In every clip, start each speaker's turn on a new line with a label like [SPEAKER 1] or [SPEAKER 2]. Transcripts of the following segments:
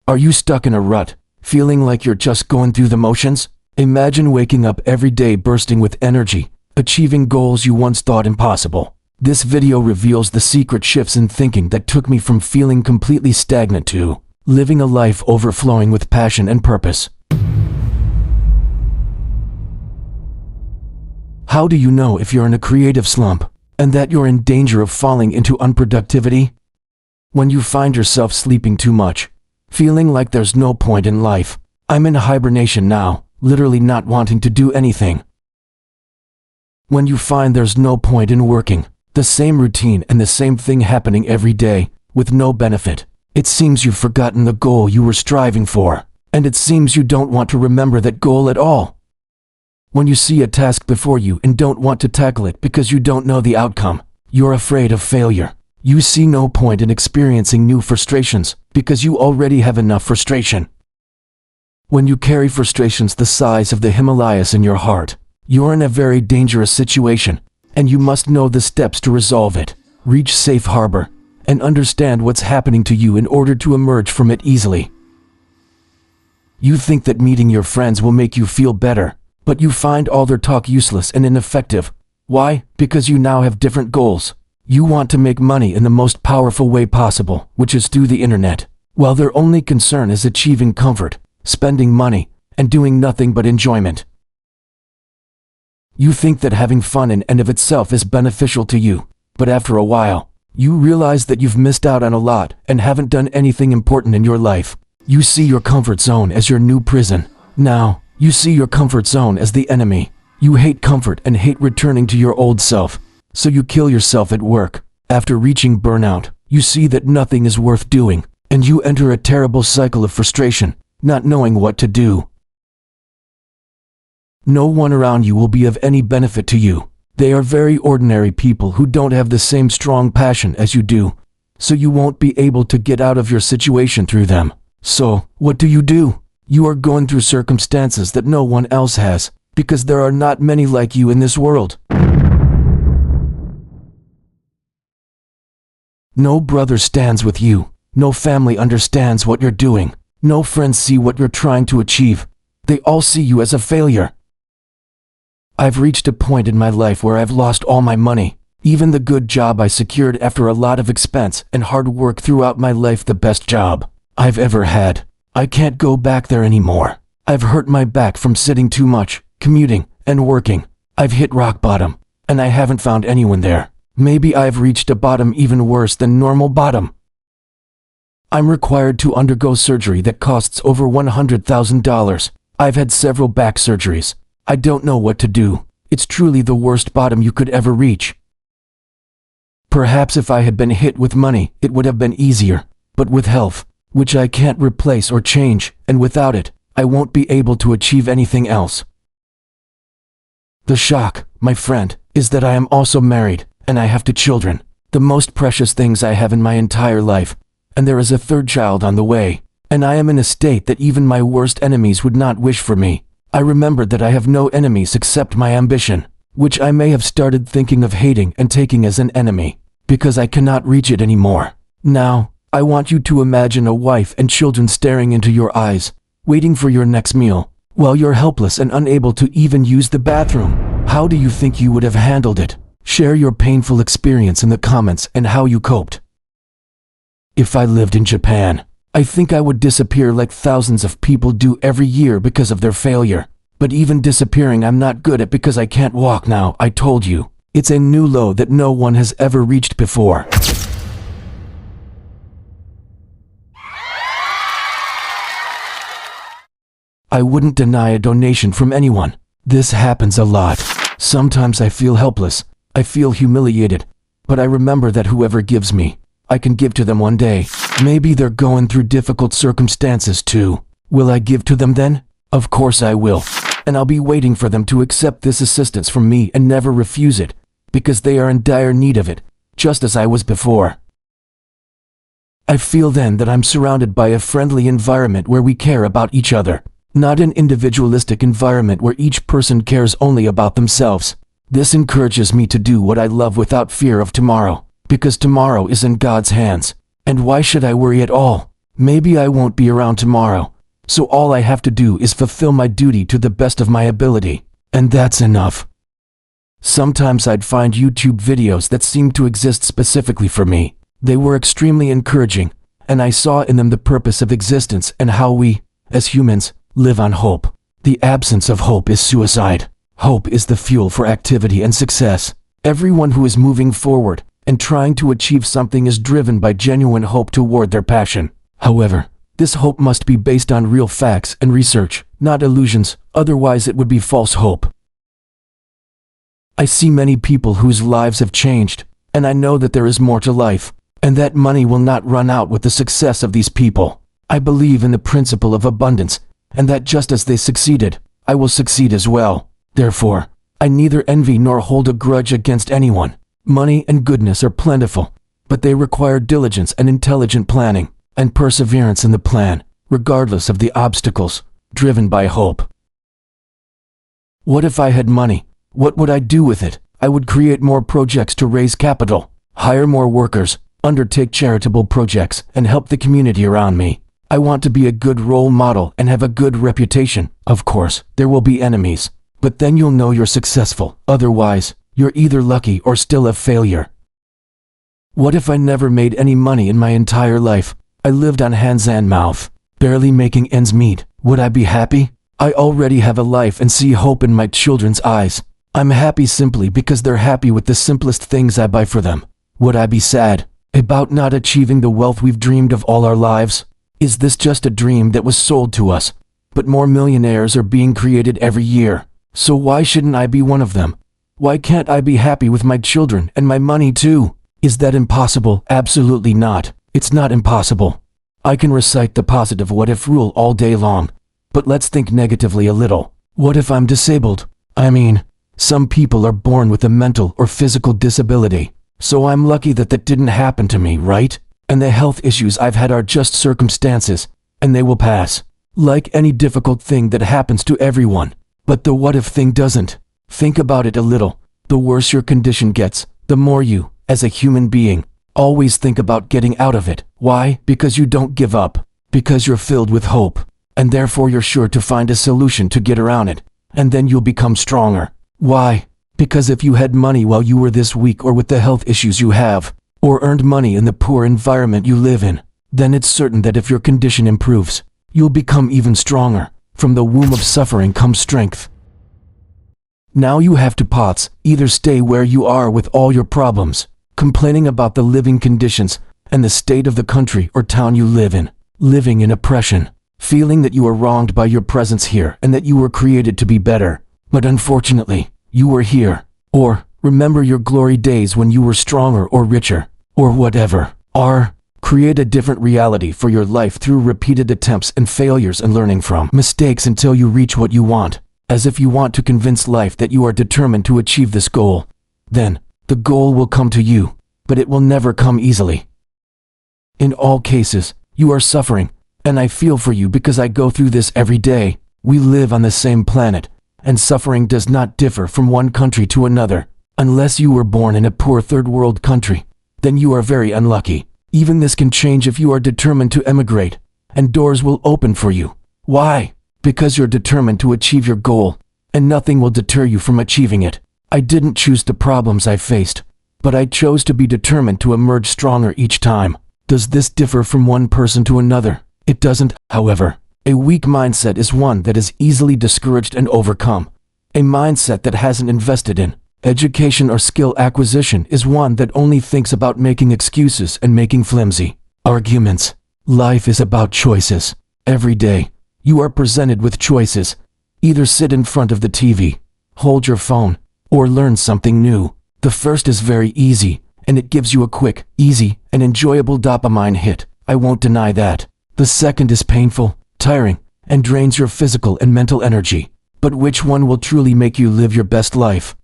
[SPEAKER 1] Are you stuck in a rut, feeling like you're just going through the motions? Imagine waking up every day bursting with energy, achieving goals you once thought impossible. This video reveals the secret shifts in thinking that took me from feeling completely stagnant to living a life overflowing with passion and purpose. How do you know if you're in a creative slump and that you're in danger of falling into unproductivity? When you find yourself sleeping too much, feeling like there's no point in life. I'm in hibernation now, literally not wanting to do anything. When you find there's no point in working, the same routine and the same thing happening every day, with no benefit. It seems you've forgotten the goal you were striving for, and it seems you don't want to remember that goal at all. When you see a task before you and don't want to tackle it because you don't know the outcome, you're afraid of failure. You see no point in experiencing new frustrations because you already have enough frustration. When you carry frustrations the size of the Himalayas in your heart, you're in a very dangerous situation, and you must know the steps to resolve it, reach safe harbor, and understand what's happening to you in order to emerge from it easily. You think that meeting your friends will make you feel better, but you find all their talk useless and ineffective. Why? Because you now have different goals. You want to make money in the most powerful way possible, which is through the internet, while their only concern is achieving comfort, spending money, and doing nothing but enjoyment. You think that having fun in and of itself is beneficial to you, but after a while, you realize that you've missed out on a lot and haven't done anything important in your life. You see your comfort zone as your new prison. Now, you see your comfort zone as the enemy. You hate comfort and hate returning to your old self. So you kill yourself at work. After reaching burnout, you see that nothing is worth doing, and you enter a terrible cycle of frustration, not knowing what to do. No one around you will be of any benefit to you. They are very ordinary people who don't have the same strong passion as you do, so you won't be able to get out of your situation through them. So, what do? You are going through circumstances that no one else has, because there are not many like you in this world. No brother stands with you. No family understands what you're doing. No friends see what you're trying to achieve. They all see you as a failure. I've reached a point in my life where I've lost all my money, even the good job I secured after a lot of expense and hard work throughout my life, the best job I've ever had. I can't go back there anymore. I've hurt my back from sitting too much, commuting, and working. I've hit rock bottom, and I haven't found anyone there. Maybe I've reached a bottom even worse than normal bottom. I'm required to undergo surgery that costs over $100,000. I've had several back surgeries. I don't know what to do. It's truly the worst bottom you could ever reach. Perhaps if I had been hit with money, it would have been easier. But with health, which I can't replace or change, and without it, I won't be able to achieve anything else. The shock, my friend, is that I am also married. And I have 2 children, the most precious things I have in my entire life, and there is a 3rd child on the way, and I am in a state that even my worst enemies would not wish for me. I remembered that I have no enemies except my ambition, which I may have started thinking of hating and taking as an enemy, because I cannot reach it anymore. Now, I want you to imagine a wife and children staring into your eyes, waiting for your next meal, while you're helpless and unable to even use the bathroom. How do you think you would have handled it? Share your painful experience in the comments and how you coped. If I lived in Japan, I think I would disappear like thousands of people do every year because of their failure. But even disappearing I'm not good at because I can't walk now. I told you, it's a new low that no one has ever reached before. I wouldn't deny a donation from anyone. This happens a lot. Sometimes I feel helpless. I feel humiliated, but I remember that whoever gives me, I can give to them one day. Maybe they're going through difficult circumstances too. Will I give to them then? Of course I will. And I'll be waiting for them to accept this assistance from me and never refuse it, because they are in dire need of it, just as I was before. I feel then that I'm surrounded by a friendly environment where we care about each other, not an individualistic environment where each person cares only about themselves. This encourages me to do what I love without fear of tomorrow, because tomorrow is in God's hands, and why should I worry at all? Maybe I won't be around tomorrow, so all I have to do is fulfill my duty to the best of my ability, and that's enough. Sometimes I'd find YouTube videos that seemed to exist specifically for me. They were extremely encouraging, and I saw in them the purpose of existence and how we, as humans, live on hope. The absence of hope is suicide. Hope is the fuel for activity and success. Everyone who is moving forward and trying to achieve something is driven by genuine hope toward their passion. However, this hope must be based on real facts and research, not illusions, otherwise it would be false hope. I see many people whose lives have changed, and I know that there is more to life, and that money will not run out with the success of these people. I believe in the principle of abundance, and that just as they succeeded, I will succeed as well. Therefore, I neither envy nor hold a grudge against anyone. Money and goodness are plentiful, but they require diligence and intelligent planning, and perseverance in the plan, regardless of the obstacles, driven by hope. What if I had money? What would I do with it? I would create more projects to raise capital, hire more workers, undertake charitable projects, and help the community around me. I want to be a good role model and have a good reputation. Of course, there will be enemies, but then you'll know you're successful. Otherwise, you're either lucky or still a failure. What if I never made any money in my entire life? I lived on hands and mouth, barely making ends meet. Would I be happy? I already have a life and see hope in my children's eyes. I'm happy simply because they're happy with the simplest things I buy for them. Would I be sad about not achieving the wealth we've dreamed of all our lives? Is this just a dream that was sold to us? But more millionaires are being created every year, so why shouldn't I be one of them? Why can't I be happy with my children and my money too? Is that impossible? Absolutely not. It's not impossible. I can recite the positive what-if rule all day long, but let's think negatively a little. What if I'm disabled? I mean, some people are born with a mental or physical disability, so I'm lucky that that didn't happen to me, right? And the health issues I've had are just circumstances, and they will pass. Like any difficult thing that happens to everyone. But the what-if thing doesn't. Think about it a little. The worse your condition gets, the more you, as a human being, always think about getting out of it. Why? Because you don't give up. Because you're filled with hope. And therefore you're sure to find a solution to get around it. And then you'll become stronger. Why? Because if you had money while you were this weak or with the health issues you have, or earned money in the poor environment you live in, then it's certain that if your condition improves, you'll become even stronger. From the womb of suffering comes strength. Now you have two paths: either stay where you are with all your problems, complaining about the living conditions and the state of the country or town you live in, living in oppression, feeling that you are wronged by your presence here and that you were created to be better, but unfortunately, you were here. Or, remember your glory days when you were stronger or richer, or whatever. Or, create a different reality for your life through repeated attempts and failures and learning from mistakes until you reach what you want, as if you want to convince life that you are determined to achieve this goal. Then, the goal will come to you, but it will never come easily. In all cases, you are suffering, and I feel for you because I go through this every day. We live on the same planet, and suffering does not differ from one country to another. Unless you were born in a poor third world country, then you are very unlucky. Even this can change if you are determined to emigrate, and doors will open for you. Why? Because you're determined to achieve your goal, and nothing will deter you from achieving it. I didn't choose the problems I faced, but I chose to be determined to emerge stronger each time. Does this differ from one person to another? It doesn't, however. A weak mindset is one that is easily discouraged and overcome. A mindset that hasn't invested in education or skill acquisition is one that only thinks about making excuses and making flimsy arguments. Life is about choices. Every day, you are presented with choices. Either sit in front of the TV, hold your phone, or learn something new. The first is very easy, and it gives you a quick, easy, and enjoyable dopamine hit. I won't deny that. The second is painful, tiring, and drains your physical and mental energy. But which one will truly make you live your best life?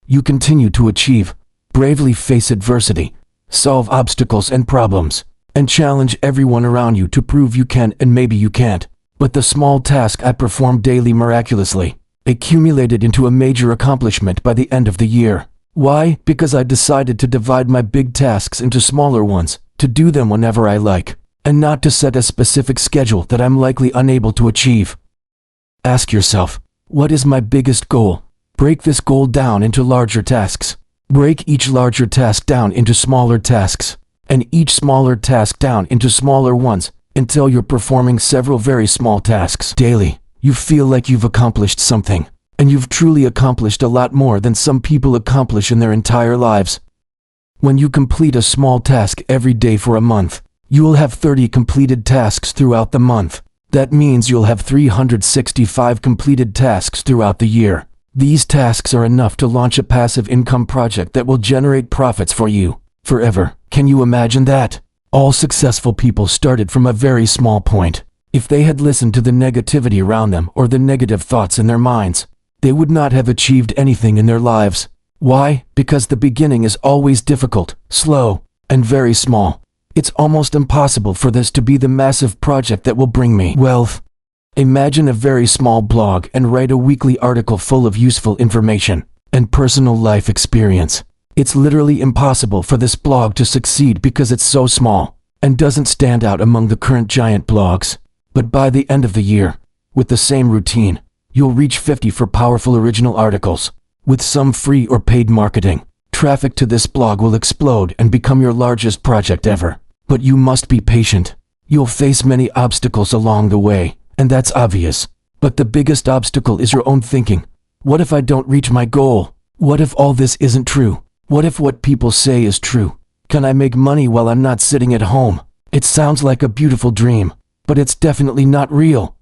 [SPEAKER 1] You continue to achieve, bravely face adversity, solve obstacles and problems, and challenge everyone around you to prove you can and maybe you can't. But the small task I perform daily miraculously accumulated into a major accomplishment by the end of the year. Why? Because I decided to divide my big tasks into smaller ones, to do them whenever I like, and not to set a specific schedule that I'm likely unable to achieve. Ask yourself, what is my biggest goal? Break this goal down into larger tasks. Break each larger task down into smaller tasks, and each smaller task down into smaller ones, until you're performing several very small tasks daily. You feel like you've accomplished something, and you've truly accomplished a lot more than some people accomplish in their entire lives. When you complete a small task every day for a month, you will have 30 completed tasks throughout the month. That means you'll have 365 completed tasks throughout the year. These tasks are enough to launch a passive income project that will generate profits for you forever. Can you imagine that? All successful people started from a very small point. If they had listened to the negativity around them or the negative thoughts in their minds, they would not have achieved anything in their lives. Why? Because the beginning is always difficult, slow, and very small. It's almost impossible for this to be the massive project that will bring me wealth. Imagine a very small blog and write a weekly article full of useful information and personal life experience. It's literally impossible for this blog to succeed because it's so small and doesn't stand out among the current giant blogs. But by the end of the year, with the same routine, you'll reach 50 for powerful original articles. With some free or paid marketing, traffic to this blog will explode and become your largest project ever. But you must be patient. You'll face many obstacles along the way, and that's obvious. But the biggest obstacle is your own thinking. What if I don't reach my goal? What if all this isn't true? What if what people say is true? Can I make money while I'm not sitting at home? It sounds like a beautiful dream, but it's definitely not real.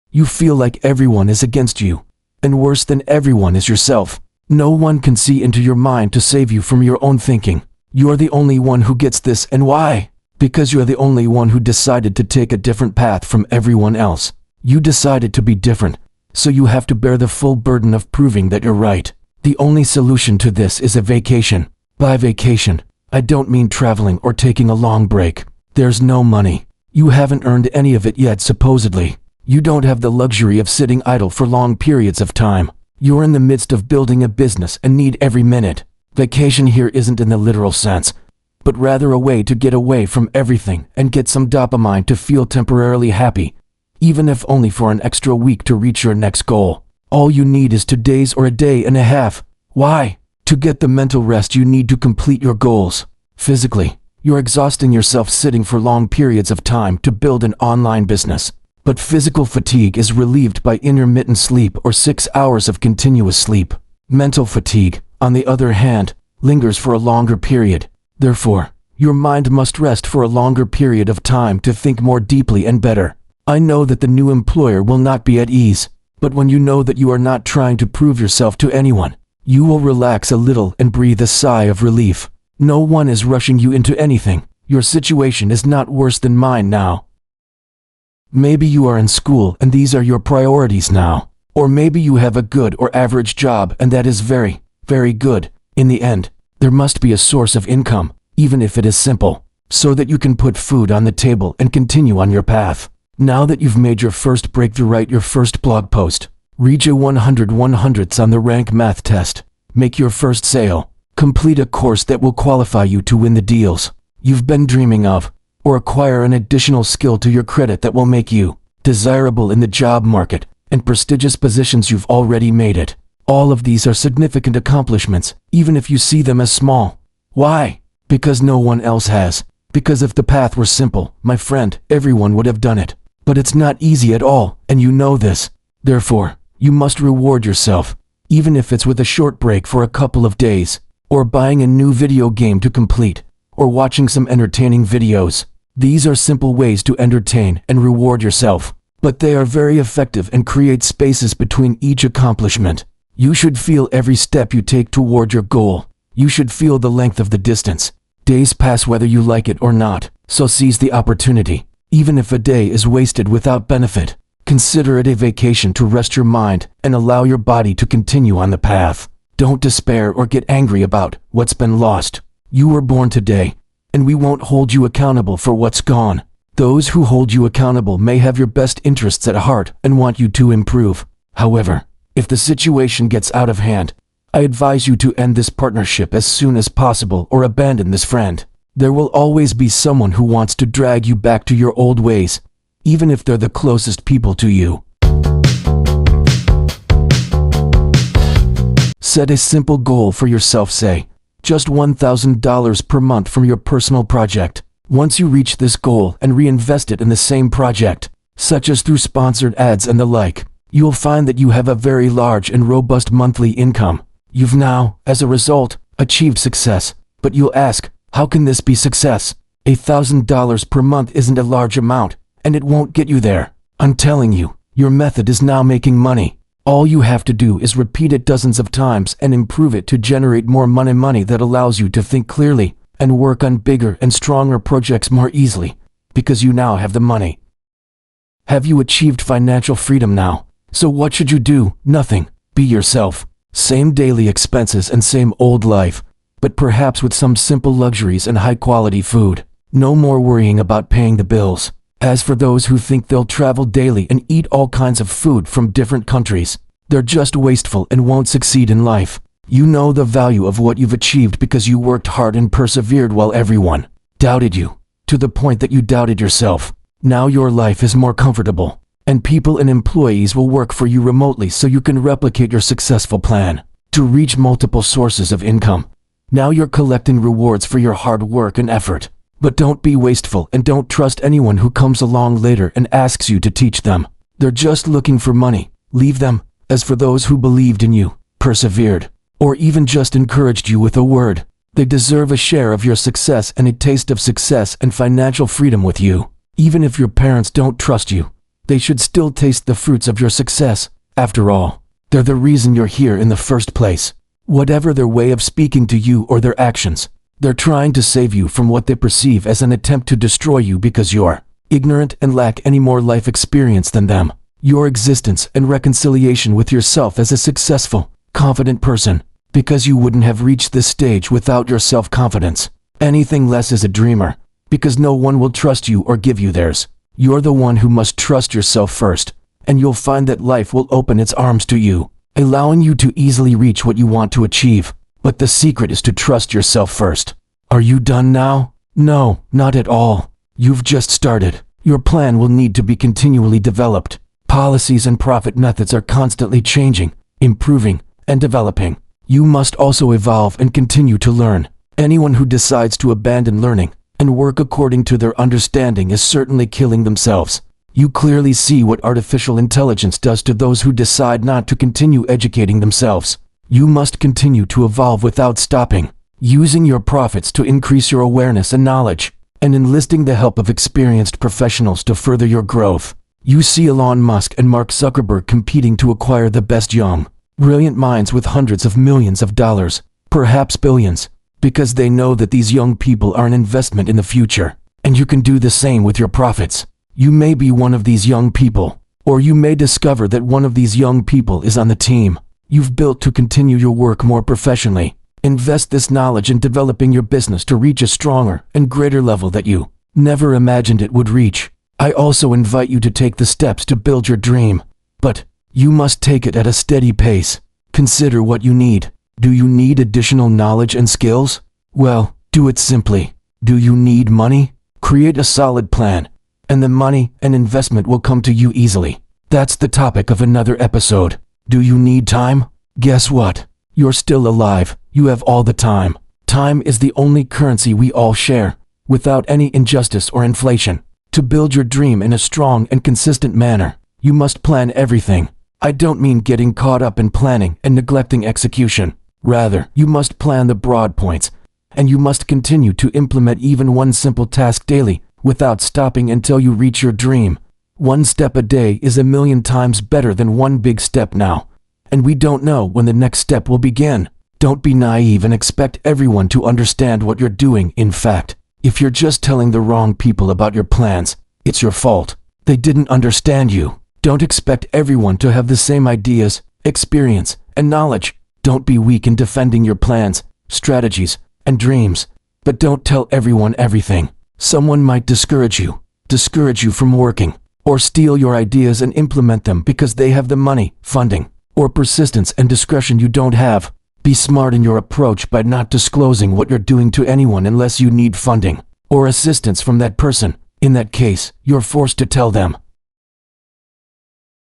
[SPEAKER 1] You feel like everyone is against you, and worse than everyone is yourself. No one can see into your mind to save you from your own thinking. You're the only one who gets this, and why? Because you're the only one who decided to take a different path from everyone else. You decided to be different, so you have to bear the full burden of proving that you're right. The only solution to this is a vacation. By vacation, I don't mean traveling or taking a long break. There's no money. You haven't earned any of it yet, supposedly. You don't have the luxury of sitting idle for long periods of time. You're in the midst of building a business and need every minute. Vacation here isn't in the literal sense, but rather a way to get away from everything and get some dopamine to feel temporarily happy, even if only for an extra week to reach your next goal. All you need is 2 days or a day and a half. Why? To get the mental rest you need to complete your goals. Physically, you're exhausting yourself sitting for long periods of time to build an online business. But physical fatigue is relieved by intermittent sleep or 6 hours of continuous sleep. Mental fatigue, on the other hand, lingers for a longer period. Therefore, your mind must rest for a longer period of time to think more deeply and better. I know that the new employer will not be at ease, but when you know that you are not trying to prove yourself to anyone, you will relax a little and breathe a sigh of relief. No one is rushing you into anything. Your situation is not worse than mine now. Maybe you are in school and these are your priorities now. Or maybe you have a good or average job and that is very, very good. In the end, there must be a source of income, even if it is simple, so that you can put food on the table and continue on your path. Now that you've made your first breakthrough, write your first blog post, read your 100/100ths on the rank math test, make your first sale, complete a course that will qualify you to win the deals you've been dreaming of, or acquire an additional skill to your credit that will make you desirable in the job market and prestigious positions you've already made it. All of these are significant accomplishments, even if you see them as small. Why? Because no one else has. Because if the path were simple, my friend, everyone would have done it. But it's not easy at all, and you know this. Therefore, you must reward yourself, even if it's with a short break for a couple of days, or buying a new video game to complete, or watching some entertaining videos. These are simple ways to entertain and reward yourself, but they are very effective and create spaces between each accomplishment. You should feel every step you take toward your goal. You should feel the length of the distance. Days pass whether you like it or not, so seize the opportunity. Even if a day is wasted without benefit, consider it a vacation to rest your mind and allow your body to continue on the path. Don't despair or get angry about what's been lost. You were born today, and we won't hold you accountable for what's gone. Those who hold you accountable may have your best interests at heart and want you to improve. However, If the situation gets out of hand, I advise you to end this partnership as soon as possible or abandon this friend. There will always be someone who wants to drag you back to your old ways, even if they're the closest people to you. Set a simple goal for yourself, say, just $1,000 per month from your personal project. Once you reach this goal and reinvest it in the same project, such as through sponsored ads and the like, you'll find that you have a very large and robust monthly income. You've now, as a result, achieved success. But you'll ask, how can this be success? $1,000 per month isn't a large amount, and it won't get you there. I'm telling you, your method is now making money. All you have to do is repeat it dozens of times and improve it to generate more money that allows you to think clearly and work on bigger and stronger projects more easily, because you now have the money. Have you achieved financial freedom now? So what should you do? Nothing. Be yourself. Same daily expenses and same old life, but perhaps with some simple luxuries and high-quality food. No more worrying about paying the bills. As for those who think they'll travel daily and eat all kinds of food from different countries, they're just wasteful and won't succeed in life. You know the value of what you've achieved because you worked hard and persevered while everyone doubted you, to the point that you doubted yourself. Now your life is more comfortable, and people and employees will work for you remotely so you can replicate your successful plan to reach multiple sources of income. Now you're collecting rewards for your hard work and effort. But don't be wasteful and don't trust anyone who comes along later and asks you to teach them. They're just looking for money. Leave them. As for those who believed in you, persevered, or even just encouraged you with a word, they deserve a share of your success and a taste of success and financial freedom with you. Even if your parents don't trust you, they should still taste the fruits of your success. After all, they're the reason you're here in the first place. Whatever their way of speaking to you or their actions, they're trying to save you from what they perceive as an attempt to destroy you because you're ignorant and lack any more life experience than them. Your existence and reconciliation with yourself as a successful, confident person, because you wouldn't have reached this stage without your self-confidence. Anything less is a dreamer, because no one will trust you or give you theirs. You're the one who must trust yourself first, and you'll find that life will open its arms to you, allowing you to easily reach what you want to achieve. But the secret is to trust yourself first. Are you done now? No, not at all. You've just started. Your plan will need to be continually developed. Policies and profit methods are constantly changing, improving, and developing. You must also evolve and continue to learn. Anyone who decides to abandon learning and work according to their understanding is certainly killing themselves. You clearly see what artificial intelligence does to those who decide not to continue educating themselves. You must continue to evolve without stopping, using your profits to increase your awareness and knowledge, and enlisting the help of experienced professionals to further your growth. You see Elon Musk and Mark Zuckerberg competing to acquire the best young, brilliant minds with hundreds of millions of dollars, perhaps billions, because they know that these young people are an investment in the future, and you can do the same with your profits. You may be one of these young people, or you may discover that one of these young people is on the team you've built to continue your work more professionally. Invest this knowledge in developing your business to reach a stronger and greater level that you never imagined it would reach. I also invite you to take the steps to build your dream, but you must take it at a steady pace. Consider what you need. Do you need additional knowledge and skills? Well, do it simply. Do you need money? Create a solid plan, and the money and investment will come to you easily. That's the topic of another episode. Do you need time? Guess what? You're still alive. You have all the time. Time is the only currency we all share, without any injustice or inflation. To build your dream in a strong and consistent manner, you must plan everything. I don't mean getting caught up in planning and neglecting execution. Rather, you must plan the broad points, and you must continue to implement even one simple task daily without stopping until you reach your dream. One step a day is a million times better than one big step now, and we don't know when the next step will begin. Don't be naive and expect everyone to understand what you're doing. In fact, if you're just telling the wrong people about your plans, it's your fault. They didn't understand you. Don't expect everyone to have the same ideas, experience, and knowledge. Don't be weak in defending your plans, strategies, and dreams, but don't tell everyone everything. Someone might discourage you from working, or steal your ideas and implement them because they have the money, funding, or persistence and discretion you don't have. Be smart in your approach by not disclosing what you're doing to anyone unless you need funding or assistance from that person. In that case, you're forced to tell them.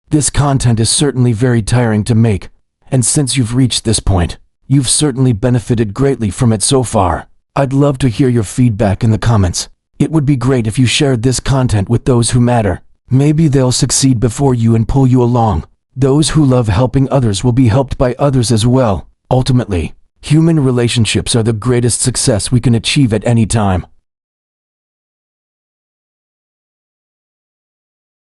[SPEAKER 1] This content is certainly very tiring to make, and since you've reached this point, you've certainly benefited greatly from it so far. I'd love to hear your feedback in the comments. It would be great if you shared this content with those who matter. Maybe they'll succeed before you and pull you along. Those who love helping others will be helped by others as well. Ultimately, human relationships are the greatest success we can achieve at any time.